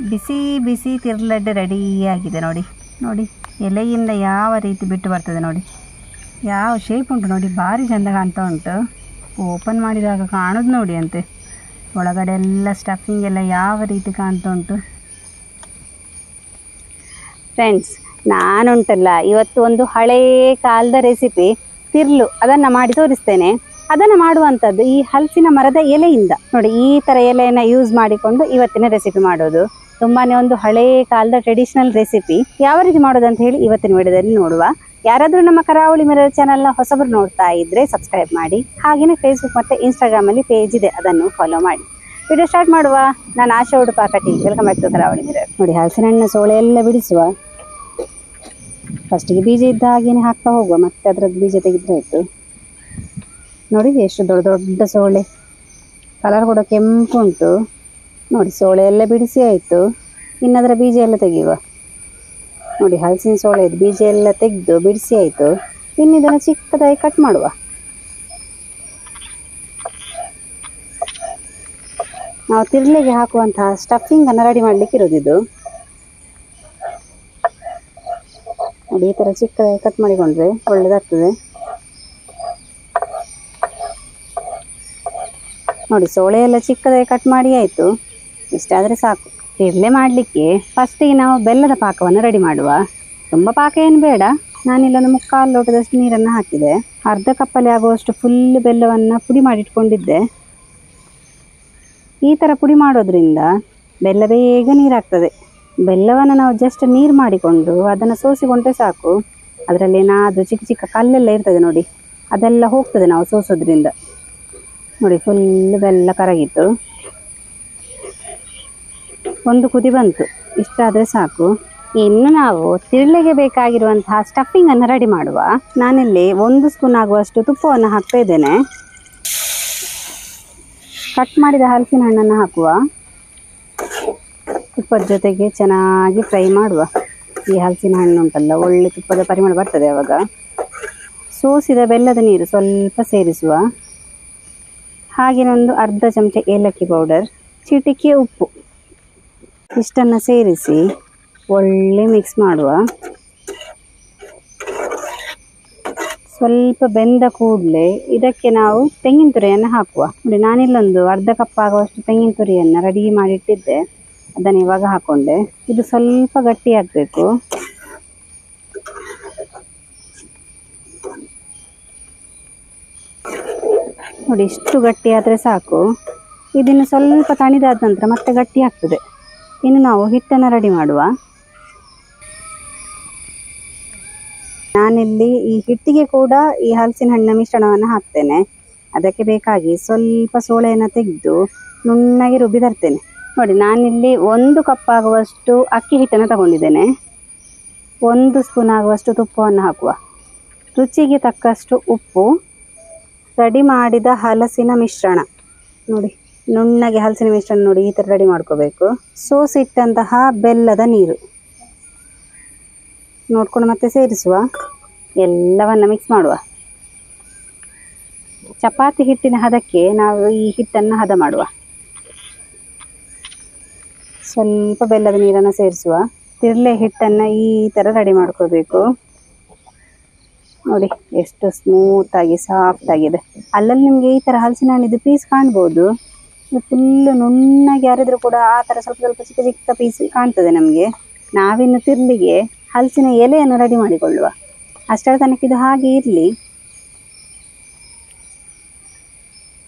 ಬಿಸಿ ಬಿಸಿ ತಿರ್ಲಡ್ಡೆ ರೆಡಿಯಾಗಿದೆ ನೋಡಿ. ನೋಡಿ ಎಲೆಯಿಂದ ಯಾವ ರೀತಿ ಬಿಟ್ಟು ಬರ್ತದೆ ನೋಡಿ, ಯಾವ ಶೇಪ್ ಉಂಟು ನೋಡಿ, ಭಾರಿ ಚೆಂದ ಕಾಣ್ತಾ ಉಂಟು. ಓಪನ್ ಮಾಡಿದಾಗ ಕಾಣೋದು ನೋಡಿ ಅಂತೆ, ಒಳಗಡೆ ಎಲ್ಲ ಸ್ಟಫಿಂಗ್ ಎಲ್ಲ ಯಾವ ರೀತಿ ಕಾಣ್ತಾ ಉಂಟು. ಫ್ರೆಂಡ್ಸ್, ನಾನುಂಟಲ್ಲ ಇವತ್ತು ಒಂದು ಹಳೇ ಕಾಲದ ರೆಸಿಪಿ ತಿರ್ಲು, ಅದನ್ನು ಮಾಡಿ ತೋರಿಸ್ತೇನೆ. ಅದನ್ನು ಮಾಡುವಂಥದ್ದು ಈ ಹಲಸಿನ ಮರದ ಎಲೆಯಿಂದ ನೋಡಿ. ಈ ಥರ ಎಲೆಯನ್ನು ಯೂಸ್ ಮಾಡಿಕೊಂಡು ಇವತ್ತಿನ ರೆಸಿಪಿ ಮಾಡೋದು. ತುಂಬಾ ಒಂದು ಹಳೇ ಕಾಲದ ಟ್ರೆಡಿಷನಲ್ ರೆಸಿಪಿ. ಯಾವ ರೀತಿ ಮಾಡೋದು ಅಂತ ಹೇಳಿ ಇವತ್ತಿನ ವಿಡಿಯೋದಲ್ಲಿ ನೋಡುವ. ಯಾರಾದರೂ ನಮ್ಮ ಕರಾವಳಿ ಮಿರರ್ ಚಾನಲ್ನ ಹೊಸಬರು ನೋಡ್ತಾ ಇದ್ದರೆ ಸಬ್ಸ್ಕ್ರೈಬ್ ಮಾಡಿ. ಹಾಗೆಯೇ ಫೇಸ್ಬುಕ್ ಮತ್ತು ಇನ್ಸ್ಟಾಗ್ರಾಮಲ್ಲಿ ಪೇಜ್ ಇದೆ, ಅದನ್ನು ಫಾಲೋ ಮಾಡಿ. ವಿಡಿಯೋ ಸ್ಟಾರ್ಟ್ ಮಾಡುವ. ನಾನು Asha Udupa Kateel. Welcome back to Karavali mirror. ನೋಡಿ, ಹಲಸಿನ ಹಣ್ಣು ಸೋಳೆ ಎಲ್ಲ ಬಿಡಿಸುವ. ಫಸ್ಟಿಗೆ ಬೀಜ ಇದ್ದ ಹಾಗೇನೆ ಹಾಕ್ತಾ ಹೋಗುವ, ಮತ್ತೆ ಅದರದ್ದು ಬೀಜ ತೆಗೆದ್ರೆ ಆಯಿತು. ನೋಡಿ ಎಷ್ಟು ದೊಡ್ಡ ದೊಡ್ಡ ಸೋಳೆ, ಕಲರ್ ಕೂಡ ಕೆಂಪು ಉಂಟು ನೋಡಿ. ಸೋಳೆ ಎಲ್ಲ ಬಿಡಿಸಿ ಆಯಿತು, ಇನ್ನದರ ಬೀಜ ಎಲ್ಲ ತೆಗೆಯುವ. ನೋಡಿ, ಹಲಸಿನ ಸೋಳೆ ಬೀಜ ಎಲ್ಲ ತೆಗೆದು ಬಿಡಿಸಿ ಆಯಿತು. ಇನ್ನಿದನ್ನು ಚಿಕ್ಕದಾಗಿ ಕಟ್ ಮಾಡುವ. ನಾವು ತಿರ್ಲೆಗೆ ಹಾಕುವಂತಹ ಸ್ಟಫಿಂಗನ್ನು ರೆಡಿ ಮಾಡಲಿಕ್ಕೆ ಇರೋದಿದು. ನೋಡಿ, ಈ ಥರ ಚಿಕ್ಕದಾಗಿ ಕಟ್ ಮಾಡಿಕೊಂಡ್ರೆ ಒಳ್ಳೆಯದಾಗ್ತದೆ. ನೋಡಿ, ಸೋಳೆ ಎಲ್ಲ ಚಿಕ್ಕದಾಗಿ ಕಟ್ ಮಾಡಿ ಆಯಿತು. ಇಷ್ಟಾದರೆ ಸಾಕು. ತಿರ್ಲೆ ಮಾಡಲಿಕ್ಕೆ ಫಸ್ಟಿಗೆ ನಾವು ಬೆಲ್ಲದ ಪಾಕವನ್ನು ರೆಡಿ ಮಾಡುವ. ತುಂಬ ಪಾಕ ಏನು ಬೇಡ. ನಾನಿಲ್ಲೊಂದು 3/4 ಲೋಟದಷ್ಟು ನೀರನ್ನು ಹಾಕಿದೆ. ಅರ್ಧ ಕಪ್ಪಲ್ಲಿ ಆಗುವಷ್ಟು ಫುಲ್ ಬೆಲ್ಲವನ್ನು ಪುಡಿ ಮಾಡಿಟ್ಕೊಂಡಿದ್ದೆ. ಈ ಥರ ಪುಡಿ ಮಾಡೋದ್ರಿಂದ ಬೆಲ್ಲ ಬೇಗ ನೀರಾಗ್ತದೆ. ಬೆಲ್ಲವನ್ನು ನಾವು ಜಸ್ಟ್ ನೀರು ಮಾಡಿಕೊಂಡು ಅದನ್ನು ಸೋಸಿಕೊಂಡ್ರೆ ಸಾಕು. ಅದರಲ್ಲಿ ಏನಾದರೂ ಚಿಕ್ಕ ಚಿಕ್ಕ ಕಲ್ಲೆಲ್ಲ ಇರ್ತದೆ ನೋಡಿ, ಅದೆಲ್ಲ ಹೋಗ್ತದೆ ನಾವು ಸೋಸೋದ್ರಿಂದ. ನೋಡಿ, ಫುಲ್ ಬೆಲ್ಲ ಕರಗಿತ್ತು. ಒಂದು ಕುದಿ ಬಂತು. ಇಷ್ಟಾದರೆ ಸಾಕು. ಇನ್ನು ನಾವು ತಿರ್ಲೆಗೆ ಬೇಕಾಗಿರುವಂತಹ ಸ್ಟಫಿಂಗನ್ನು ರೆಡಿ ಮಾಡುವ. ನಾನಿಲ್ಲಿ 1 ಸ್ಪೂನ್ ಆಗುವಷ್ಟು ತುಪ್ಪವನ್ನು ಹಾಕ್ತಾ ಇದ್ದೇನೆ. ಕಟ್ ಮಾಡಿದ ಹಲಸಿನ ಹಣ್ಣನ್ನು ಹಾಕುವ. ತುಪ್ಪದ ಜೊತೆಗೆ ಚೆನ್ನಾಗಿ ಫ್ರೈ ಮಾಡುವ. ಈ ಹಲಸಿನ ಹಣ್ಣು ಉಂಟಲ್ಲ, ಒಳ್ಳೆ ತುಪ್ಪದ ಪರಿಮಳ ಬರ್ತದೆ ಆವಾಗ. ಸೋಸಿದ ಬೆಲ್ಲದ ನೀರು ಸ್ವಲ್ಪ ಸೇರಿಸುವ. ಹಾಗೆಯೇ ಒಂದು ಅರ್ಧ ಚಮಚ ಏಲಕ್ಕಿ ಪೌಡರ್, ಚಿಟಿಕೆ ಉಪ್ಪು, ಇಷ್ಟನ್ನು ಸೇರಿಸಿ ಒಳ್ಳೆ ಮಿಕ್ಸ್ ಮಾಡುವ. ಸ್ವಲ್ಪ ಬೆಂದ ಕೂಡಲೇ ಇದಕ್ಕೆ ನಾವು ತೆಂಗಿನ ತುರಿಯನ್ನು ಹಾಕುವ. ನೋಡಿ, ನಾನಿಲ್ಲೊಂದು ಅರ್ಧ ಕಪ್ ಆಗುವಷ್ಟು ತೆಂಗಿನ ತುರಿಯನ್ನು ರೆಡಿ ಮಾಡಿಟ್ಟಿದ್ದೆ, ಅದನ್ನು ಇವಾಗ ಹಾಕೊಂಡೆ. ಇದು ಸ್ವಲ್ಪ ಗಟ್ಟಿ ಆಗಬೇಕು. ನೋಡಿ, ಇಷ್ಟು ಗಟ್ಟಿ ಆದರೆ ಸಾಕು. ಇದನ್ನು ಸ್ವಲ್ಪ ತಣಿದಾದ ನಂತರ ಮತ್ತೆ ಗಟ್ಟಿ ಆಗ್ತದೆ. ಇನ್ನು ನಾವು ಹಿಟ್ಟನ್ನು ರೆಡಿ ಮಾಡುವ. ನಾನಿಲ್ಲಿ ಈ ಹಿಟ್ಟಿಗೆ ಕೂಡ ಈ ಹಲಸಿನ ಹಣ್ಣಿನ ಮಿಶ್ರಣವನ್ನು ಹಾಕ್ತೇನೆ. ಅದಕ್ಕೆ ಬೇಕಾಗಿ ಸ್ವಲ್ಪ ಸೋಳೆಯನ್ನು ತೆಗೆದು ನುಣ್ಣಗೆ ರುಬ್ಬಿ ತರ್ತೇನೆ. ನೋಡಿ, ನಾನಿಲ್ಲಿ 1 ಕಪ್ ಆಗುವಷ್ಟು ಅಕ್ಕಿ ಹಿಟ್ಟನ್ನು ತಗೊಂಡಿದ್ದೇನೆ. 1 ಸ್ಪೂನ್ ಆಗುವಷ್ಟು ತುಪ್ಪವನ್ನು ಹಾಕುವ. ರುಚಿಗೆ ತಕ್ಕಷ್ಟು ಉಪ್ಪು, ರೆಡಿ ಮಾಡಿದ ಹಲಸಿನ ಮಿಶ್ರಣ. ನೋಡಿ, ನುಣ್ಣಗೆ ಹಲಸಿನ ಮಿಶ್ರಣ ನೋಡಿ ಈ ಥರ ರೆಡಿ ಮಾಡ್ಕೋಬೇಕು. ಸೋಸಿಟ್ಟಂತಹ ಬೆಲ್ಲದ ನೀರು ನೋಡ್ಕೊಂಡು ಮತ್ತೆ ಸೇರಿಸುವ. ಎಲ್ಲವನ್ನು ಮಿಕ್ಸ್ ಮಾಡುವ. ಚಪಾತಿ ಹಿಟ್ಟಿನ ಹದಕ್ಕೆ ನಾವು ಈ ಹಿಟ್ಟನ್ನು ಹದ ಮಾಡುವ. ಸ್ವಲ್ಪ ಬೆಲ್ಲದ ನೀರನ್ನು ಸೇರಿಸುವ. ತಿರ್ಲೆ ಹಿಟ್ಟನ್ನು ಈ ಥರ ರೆಡಿ ಮಾಡ್ಕೋಬೇಕು. ನೋಡಿ, ಎಷ್ಟು ಸ್ಮೂತಾಗಿ ಸಾಫ್ಟ್ ಆಗಿದೆ. ಅಲ್ಲಲ್ಲಿ ನಿಮಗೆ ಈ ಥರ ಹಲಸಿನ ಹಣ್ಣಿದ್ದು ಪೀಸ್ ಕಾಣ್ಬೋದು. ಫುಲ್ಲು ನುಣ್ಣಗೆ ಯಾರಿದ್ರು ಕೂಡ ಆ ಥರ ಸ್ವಲ್ಪ ಸ್ವಲ್ಪ ಚಿಕ್ಕ ಚಿಕ್ಕ ಪೀಸ್ ಕಾಣ್ತದೆ ನಮಗೆ. ನಾವಿನ್ನು ತಿರ್ಲಿಗೆ ಹಲಸಿನ ಎಲೆಯನ್ನು ರೆಡಿ ಮಾಡಿಕೊಳ್ಳುವ. ಅಷ್ಟರ ತನಕ ಇದು ಹಾಗೆ ಇರಲಿ.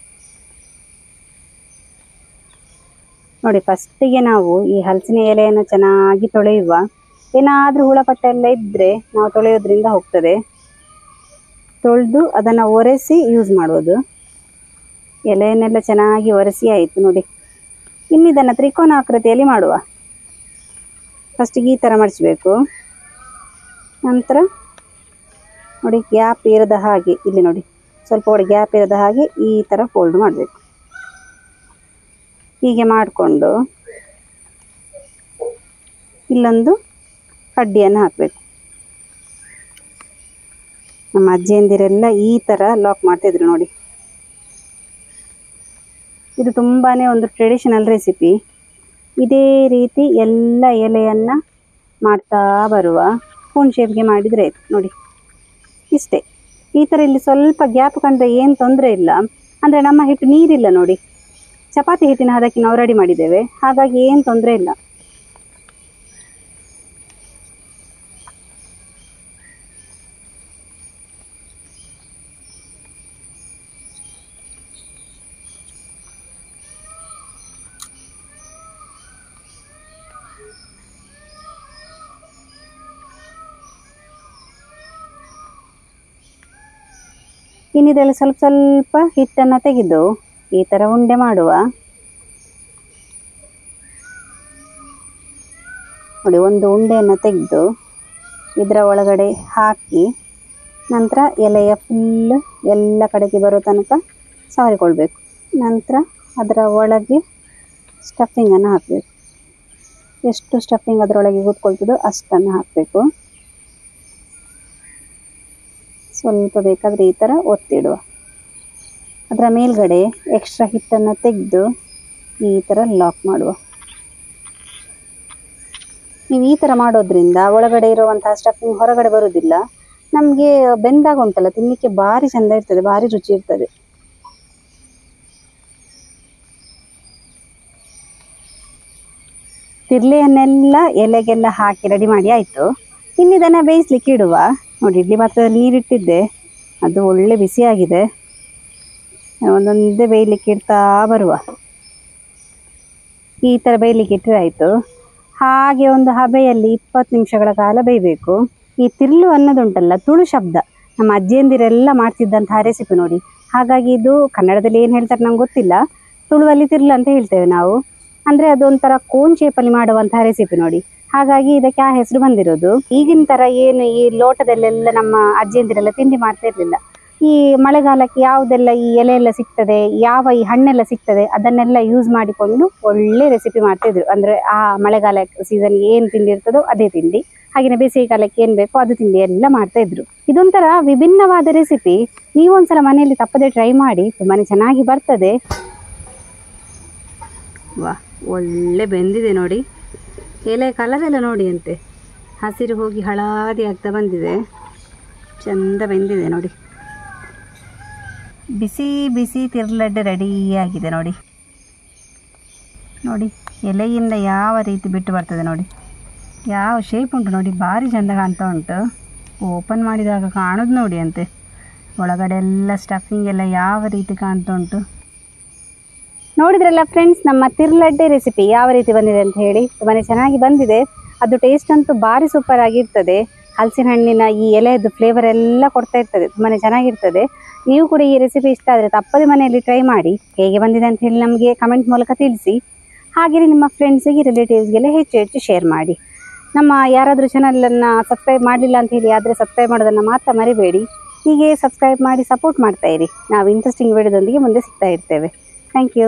ನೋಡಿ, ಫಸ್ಟಿಗೆ ನಾವು ಈ ಹಲಸಿನ ಎಲೆಯನ್ನು ಚೆನ್ನಾಗಿ ತೊಳೆಯುವ. ಏನಾದರೂ ಹುಳಪಟ್ಟ ಎಲ್ಲ ಇದ್ದರೆ ನಾವು ತೊಳೆಯೋದ್ರಿಂದ ಹೋಗ್ತದೆ. ತೊಳೆದು ಅದನ್ನು ಒರೆಸಿ ಯೂಸ್ ಮಾಡೋದು. ಎಲೆಯನ್ನೆಲ್ಲ ಚೆನ್ನಾಗಿ ಒರೆಸಿ ಆಯಿತು. ನೋಡಿ, ಇನ್ನಿದನ್ನು ತ್ರಿಕೋನಾಕೃತಿಯಲ್ಲಿ ಮಾಡುವ. ಫಸ್ಟಿಗೆ ಈ ಥರ ಮಡಚಬೇಕು. ನಂತರ ನೋಡಿ, ಗ್ಯಾಪ್ ಇರದ ಹಾಗೆ ಇಲ್ಲಿ ನೋಡಿ, ಸ್ವಲ್ಪ ಒಳಗೆ ಗ್ಯಾಪ್ ಇರದ ಹಾಗೆ ಈ ಥರ ಫೋಲ್ಡ್ ಮಾಡಬೇಕು. ಹೀಗೆ ಮಾಡಿಕೊಂಡು ಇಲ್ಲೊಂದು ಕಡ್ಡಿಯನ್ನು ಹಾಕಬೇಕು. ನಮ್ಮ ಅಜ್ಜಿಯಂದಿರೆಲ್ಲ ಈ ಥರ ಲಾಕ್ ಮಾಡ್ತಿದ್ರು ನೋಡಿ. ಇದು ತುಂಬಾ ಒಂದು ಟ್ರೆಡಿಷನಲ್ ರೆಸಿಪಿ. ಇದೇ ರೀತಿ ಎಲ್ಲ ಎಲೆಯನ್ನು ಮಾಡ್ತಾ ಬರುವ ಕೋನ್ ಶೇಪ್ಗೆ ಮಾಡಿದರೆ ಆಯ್ತು ನೋಡಿ. ಇಷ್ಟೇ. ಈ ಥರ ಇಲ್ಲಿ ಸ್ವಲ್ಪ ಗ್ಯಾಪ್ ಕಂಡ್ರೆ ಏನು ತೊಂದರೆ ಇಲ್ಲ. ಅಂದರೆ ನಮ್ಮ ಹಿಟ್ಟು ನೀರಿಲ್ಲ ನೋಡಿ, ಚಪಾತಿ ಹಿಟ್ಟಿನ ಹದಕ್ಕೆ ನಾವು ರೆಡಿ ಮಾಡಿದ್ದೇವೆ, ಹಾಗಾಗಿ ಏನು ತೊಂದರೆ ಇಲ್ಲ. ಇನ್ನಿದೆಲ್ಲ ಸ್ವಲ್ಪ ಸ್ವಲ್ಪ ಹಿಟ್ಟನ್ನು ತೆಗೆದು ಈ ಥರ ಉಂಡೆ ಮಾಡುವ. ನೋಡಿ, ಒಂದು ಉಂಡೆಯನ್ನು ತೆಗೆದು ಇದರ ಒಳಗಡೆ ಹಾಕಿ ನಂತರ ಎಲೆಯ ಫುಲ್ ಎಲ್ಲ ಕಡೆಗೆ ಬರೋ ತನಕ ಸವರಿಕೊಳ್ಬೇಕು. ನಂತರ ಅದರ ಒಳಗೆ ಸ್ಟಫಿಂಗನ್ನು ಹಾಕಬೇಕು. ಎಷ್ಟು ಸ್ಟಫಿಂಗ್ ಅದರೊಳಗೆ ಕೂತ್ಕೊಳ್ತದೋ ಅಷ್ಟನ್ನು ಹಾಕಬೇಕು. ಸ್ವಲ್ಪ ಬೇಕಾದರೆ ಈ ಥರ ಒತ್ತಿಡುವ. ಅದರ ಮೇಲ್ಗಡೆ ಎಕ್ಸ್ಟ್ರಾ ಹಿಟ್ಟನ್ನು ತೆಗೆದು ಈ ಥರ ಲಾಕ್ ಮಾಡುವ. ನೀವು ಈ ಥರ ಮಾಡೋದ್ರಿಂದ ಒಳಗಡೆ ಇರುವಂತಹ ಸ್ಟಫಿಂಗ್ ಹೊರಗಡೆ ಬರುವುದಿಲ್ಲ. ನಮಗೆ ಬೆಂದಾಗ ಉಂಟಲ್ಲ, ತಿನ್ನಲಿಕ್ಕೆ ಭಾರಿ ಚೆಂದ ಇರ್ತದೆ, ಭಾರಿ ರುಚಿ ಇರ್ತದೆ. ತಿರ್ಲೆಯನ್ನೆಲ್ಲ ಎಲೆಗೆಲ್ಲ ಹಾಕಿ ರೆಡಿ ಮಾಡಿ ಆಯಿತು. ಇನ್ನಿದನ್ನು ಬೇಯಿಸ್ಲಿಕ್ಕೆ ಇಡುವ. ನೋಡಿ, ಇಡ್ಲಿ ಪಾತ್ರೆಯಲ್ಲಿ ನೀರಿಟ್ಟಿದ್ದೆ, ಅದು ಒಳ್ಳೆ ಬಿಸಿಯಾಗಿದೆ. ಒಂದೊಂದೇ ಬೇಯಲಿಕ್ಕೆ ಇಡ್ತಾ ಬರುವ. ಈ ಥರ ಬೇಯಲಿಕ್ಕೆ ಇಟ್ಟರೆ ಆಯಿತು. ಹಾಗೆ ಒಂದು ಹಬೆಯಲ್ಲಿ 20 ನಿಮಿಷಗಳ ಕಾಲ ಬೇಯಬೇಕು. ಈ ತಿರ್ಲು ಅನ್ನೋದುಂಟಲ್ಲ, ತುಳು ಶಬ್ದ, ನಮ್ಮ ಅಜ್ಜಿಯಂದಿರೆಲ್ಲ ಮಾಡ್ತಿದ್ದಂತಹ ರೆಸಿಪಿ ನೋಡಿ. ಹಾಗಾಗಿ ಇದು ಕನ್ನಡದಲ್ಲಿ ಏನು ಹೇಳ್ತಾರೆ ನಂಗೆ ಗೊತ್ತಿಲ್ಲ, ತುಳುವಲ್ಲಿ ತಿರ್ಲು ಅಂತ ಹೇಳ್ತೇವೆ ನಾವು. ಅಂದರೆ ಅದೊಂಥರ ಕೋನ್ ಶೇಪಲ್ಲಿ ಮಾಡುವಂತಹ ರೆಸಿಪಿ ನೋಡಿ. ಹಾಗಾಗಿ ಇದಕ್ಕೆ ಆ ಹೆಸರು ಬಂದಿರೋದು. ಈಗಿನ ಥರ ಏನು ಈ ಲೋಟದಲ್ಲೆಲ್ಲ ನಮ್ಮ ಅಜ್ಜಿಯಂದಿರೆಲ್ಲ ತಿಂಡಿ ಮಾಡ್ತಾ ಇರಲಿಲ್ಲ. ಈ ಮಳೆಗಾಲಕ್ಕೆ ಯಾವುದೆಲ್ಲ ಈ ಎಲೆ ಎಲ್ಲ ಸಿಗ್ತದೆ, ಯಾವ ಈ ಹಣ್ಣೆಲ್ಲ ಸಿಗ್ತದೆ, ಅದನ್ನೆಲ್ಲ ಯೂಸ್ ಮಾಡಿಕೊಂಡು ಒಳ್ಳೆ ರೆಸಿಪಿ ಮಾಡ್ತಿದ್ರು. ಅಂದರೆ ಆ ಮಳೆಗಾಲ ಸೀಸನ್ಗೆ ಏನು ತಿಂಡಿ ಇರ್ತದೋ ಅದೇ ತಿಂಡಿ, ಹಾಗೆಯೇ ಬೇಸಿಗೆ ಕಾಲಕ್ಕೆ ಏನು ಬೇಕೋ ಅದು ತಿಂಡಿ ಎಲ್ಲ ಮಾಡ್ತಾಯಿದ್ರು. ಇದೊಂಥರ ವಿಭಿನ್ನವಾದ ರೆಸಿಪಿ. ನೀವೊಂದ್ಸಲ ಮನೆಯಲ್ಲಿ ತಪ್ಪದೆ ಟ್ರೈ ಮಾಡಿ, ತುಂಬಾ ಚೆನ್ನಾಗಿ ಬರ್ತದೆ. ವಾ, ಒಳ್ಳೆ ಬೆಂದಿದೆ ನೋಡಿ. ಎಲೆ ಕಲರೆಲ್ಲ ನೋಡಿ ಅಂತೆ, ಹಸಿರು ಹೋಗಿ ಹಳಾದಿ ಆಗ್ತಾ ಬಂದಿದೆ, ಚೆಂದ ಬೆಂದಿದೆ ನೋಡಿ. ಬಿಸಿ ಬಿಸಿ ತಿರ್ಲಡ್ಡೆ ರೆಡಿಯಾಗಿದೆ ನೋಡಿ. ನೋಡಿ, ಎಲೆಯಿಂದ ಯಾವ ರೀತಿ ಬಿಟ್ಟು ಬರ್ತದೆ ನೋಡಿ, ಯಾವ ಶೇಪ್ ಉಂಟು ನೋಡಿ, ಭಾರಿ ಚೆಂದ ಕಾಣ್ತಾ ಉಂಟು. ಓಪನ್ ಮಾಡಿದಾಗ ಕಾಣೋದು ನೋಡಿ ಅಂತೆ, ಒಳಗಡೆ ಎಲ್ಲ ಸ್ಟಫಿಂಗ್ ಎಲ್ಲ ಯಾವ ರೀತಿ ಕಾಣ್ತಾ ಉಂಟು. ನೋಡಿದ್ರಲ್ಲ ಫ್ರೆಂಡ್ಸ್, ನಮ್ಮ ತಿರ್ಲಡ್ಡೆ ರೆಸಿಪಿ ಯಾವ ರೀತಿ ಬಂದಿದೆ ಅಂತ ಹೇಳಿ. ತುಂಬಾ ಚೆನ್ನಾಗಿ ಬಂದಿದೆ. ಅದು ಟೇಸ್ಟ್ ಅಂತೂ ಭಾರಿ ಸೂಪರ್ ಆಗಿರ್ತದೆ. ಹಲಸಿನ ಹಣ್ಣಿನ ಈ ಎಲೆಯದ್ದು ಫ್ಲೇವರ್ ಎಲ್ಲ ಕೊಡ್ತಾ ಇರ್ತದೆ, ತುಂಬಾ ಚೆನ್ನಾಗಿರ್ತದೆ. ನೀವು ಕೂಡ ಈ ರೆಸಿಪಿ ಇಷ್ಟ ಆದರೆ ತಪ್ಪದೆ ಮನೆಯಲ್ಲಿ ಟ್ರೈ ಮಾಡಿ. ಹೇಗೆ ಬಂದಿದೆ ಅಂತ ಹೇಳಿ ನಮಗೆ ಕಮೆಂಟ್ ಮೂಲಕ ತಿಳಿಸಿ. ಹಾಗೆಯೇ ನಿಮ್ಮ ಫ್ರೆಂಡ್ಸಿಗೆ, ರಿಲೇಟಿವ್ಸ್ಗೆಲ್ಲ ಹೆಚ್ಚು ಹೆಚ್ಚು ಶೇರ್ ಮಾಡಿ. ನಮ್ಮ ಯಾರಾದರೂ ಚಾನಲನ್ನು ಸಬ್ಸ್ಕ್ರೈಬ್ ಮಾಡಲಿಲ್ಲ ಅಂತ ಹೇಳಿ ಆದರೆ ಸಬ್ಸ್ಕ್ರೈಬ್ ಮಾಡೋದನ್ನು ಮಾತ್ರ ಮರಿಬೇಡಿ. ಹೀಗೆ ಸಬ್ಸ್ಕ್ರೈಬ್ ಮಾಡಿ ಸಪೋರ್ಟ್ ಮಾಡ್ತಾ ಇರಿ. ನಾವು ಇಂಟ್ರೆಸ್ಟಿಂಗ್ ವಿಡಿಯೋದೊಂದಿಗೆ ಮುಂದೆ ಸಿಗ್ತಾ ಇರ್ತೇವೆ. Thank you.